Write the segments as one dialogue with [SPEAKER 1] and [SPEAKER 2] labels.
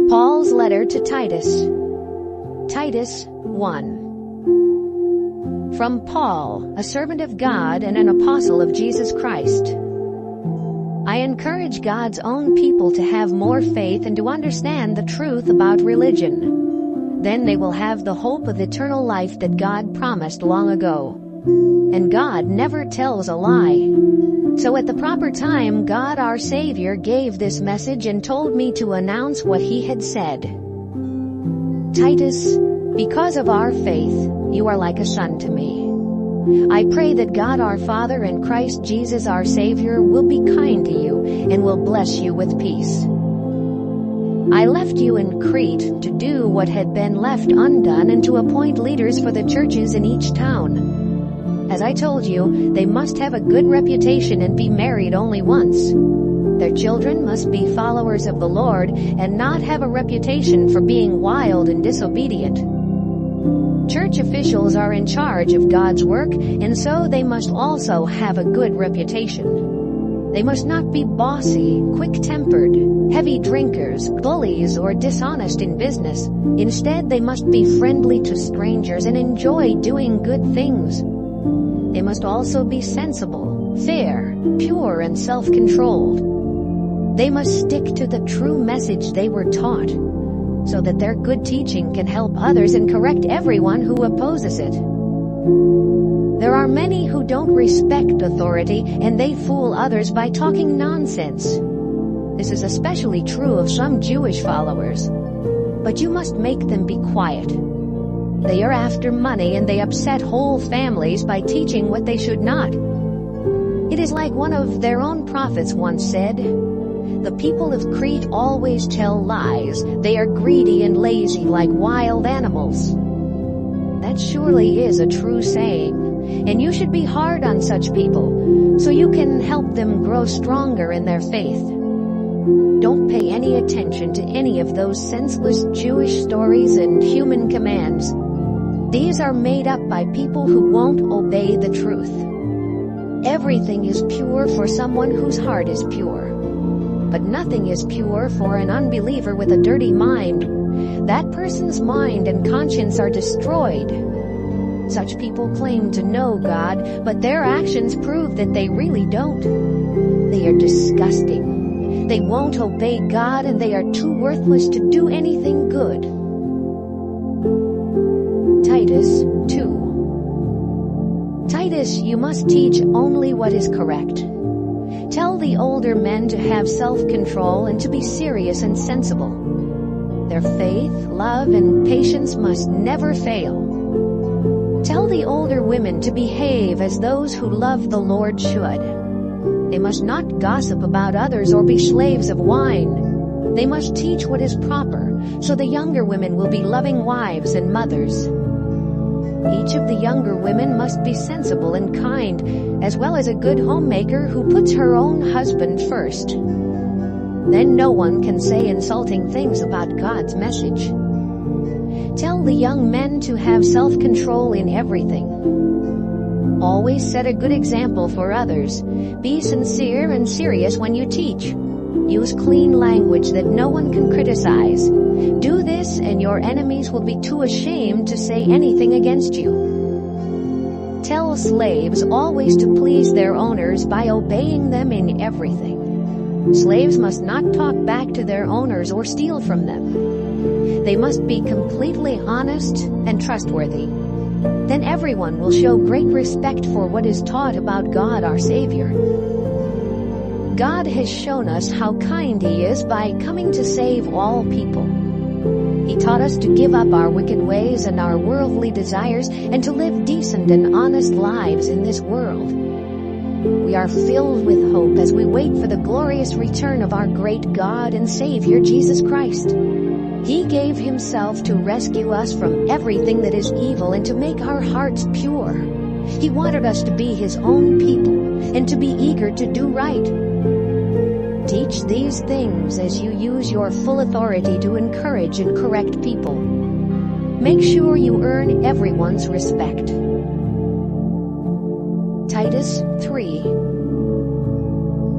[SPEAKER 1] Paul's letter to Titus. Titus 1. From Paul, a servant of God and an apostle of Jesus Christ. I encourage God's own people to have more faith and to understand the truth about religion. Then they will have the hope of eternal life that God promised long ago. And God never tells a lie. So at the proper time, God our Savior gave this message and told me to announce what He had said. Titus, because of our faith, you are like a son to me. I pray that God our Father and Christ Jesus our Savior will be kind to you and will bless you with peace. I left you in Crete to do what had been left undone and to appoint leaders for the churches in each town. As I told you, they must have a good reputation and be married only once. Their children must be followers of the Lord and not have a reputation for being wild and disobedient. Church officials are in charge of God's work, and so they must also have a good reputation. They must not be bossy, quick-tempered, heavy drinkers, bullies, or dishonest in business. Instead, they must be friendly to strangers and enjoy doing good things. They must also be sensible, fair, pure, and self-controlled. They must stick to the true message they were taught, so that their good teaching can help others and correct everyone who opposes it. There are many who don't respect authority, and they fool others by talking nonsense. This is especially true of some Jewish followers. But you must make them be quiet. They are after money, and they upset whole families by teaching what they should not. It is like one of their own prophets once said, "The people of Crete always tell lies. They are greedy and lazy like wild animals." That surely is a true saying, and you should be hard on such people, so you can help them grow stronger in their faith. Don't pay any attention to any of those senseless Jewish stories and human commands. These are made up by people who won't obey the truth. Everything is pure for someone whose heart is pure. But nothing is pure for an unbeliever with a dirty mind. That person's mind and conscience are destroyed. Such people claim to know God, but their actions prove that they really don't. They are disgusting. They won't obey God, and they are too worthless to do anything good. Titus 2. Titus, you must teach only what is correct. Tell the older men to have self-control and to be serious and sensible. Their faith, love, and patience must never fail. Tell the older women to behave as those who love the Lord should. They must not gossip about others or be slaves of wine. They must teach what is proper, so the younger women will be loving wives and mothers. Each of the younger women must be sensible and kind, as well as a good homemaker who puts her own husband first. Then no one can say insulting things about God's message. Tell the young men to have self-control in everything. Always set a good example for others. Be sincere and serious when you teach. Use clean language that no one can criticize. Do this, and your enemies will be too ashamed to say anything against you. Tell slaves always to please their owners by obeying them in everything. Slaves must not talk back to their owners or steal from them. They must be completely honest and trustworthy. Then everyone will show great respect for what is taught about God our Savior. God has shown us how kind He is by coming to save all people. He taught us to give up our wicked ways and our worldly desires and to live decent and honest lives in this world. We are filled with hope as we wait for the glorious return of our great God and Savior, Jesus Christ. He gave Himself to rescue us from everything that is evil and to make our hearts pure. He wanted us to be His own people and to be eager to do right. Teach these things as you use your full authority to encourage and correct people. Make sure you earn everyone's respect. Titus 3.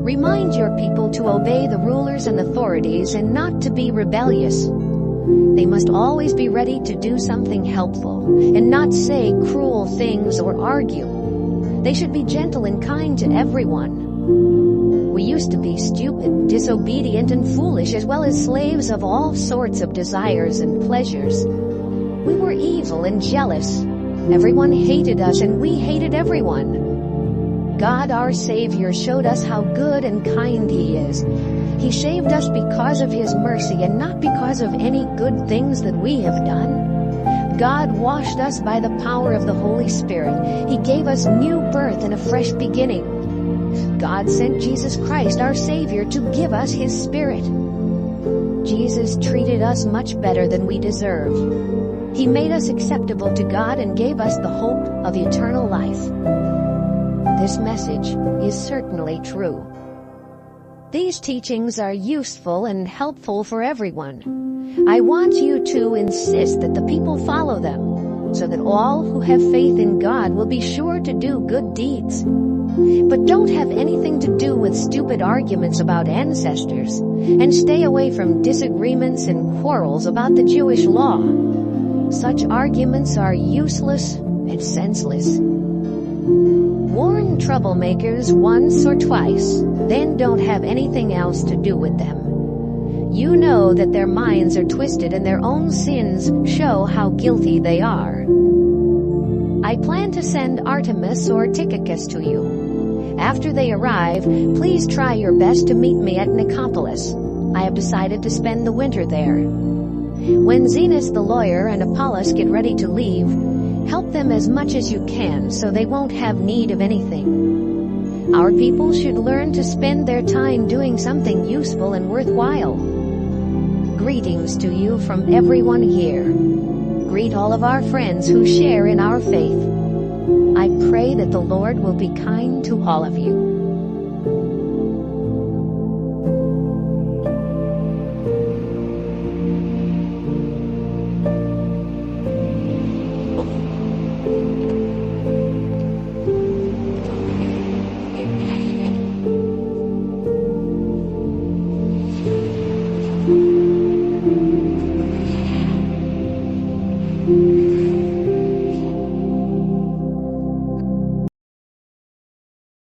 [SPEAKER 1] Remind your people to obey the rulers and authorities and not to be rebellious. They must always be ready to do something helpful and not say cruel things or argue. They should be gentle and kind to everyone. We used to be stupid, disobedient, and foolish, as well as slaves of all sorts of desires and pleasures. We were evil and jealous. Everyone hated us and we hated everyone. God, our Savior, showed us how good and kind He is. He saved us because of His mercy and not because of any good things that we have done. God washed us by the power of the Holy Spirit. He gave us new birth and a fresh beginning. God sent Jesus Christ, our Savior, to give us His Spirit. Jesus treated us much better than we deserve. He made us acceptable to God and gave us the hope of eternal life. This message is certainly true. These teachings are useful and helpful for everyone. I want you to insist that the people follow them, so that all who have faith in God will be sure to do good deeds. But don't have anything to do with stupid arguments about ancestors, and stay away from disagreements and quarrels about the Jewish law. Such arguments are useless and senseless. Warn troublemakers once or twice, then don't have anything else to do with them. You know that their minds are twisted and their own sins show how guilty they are. I plan to send Artemis or Tychicus to you. After they arrive, please try your best to meet me at Nicopolis. I have decided to spend the winter there. When Zenas the lawyer and Apollos get ready to leave, help them as much as you can so they won't have need of anything. Our people should learn to spend their time doing something useful and worthwhile. Greetings to you from everyone here. Greet all of our friends who share in our faith. I pray that the Lord will be kind to all of you.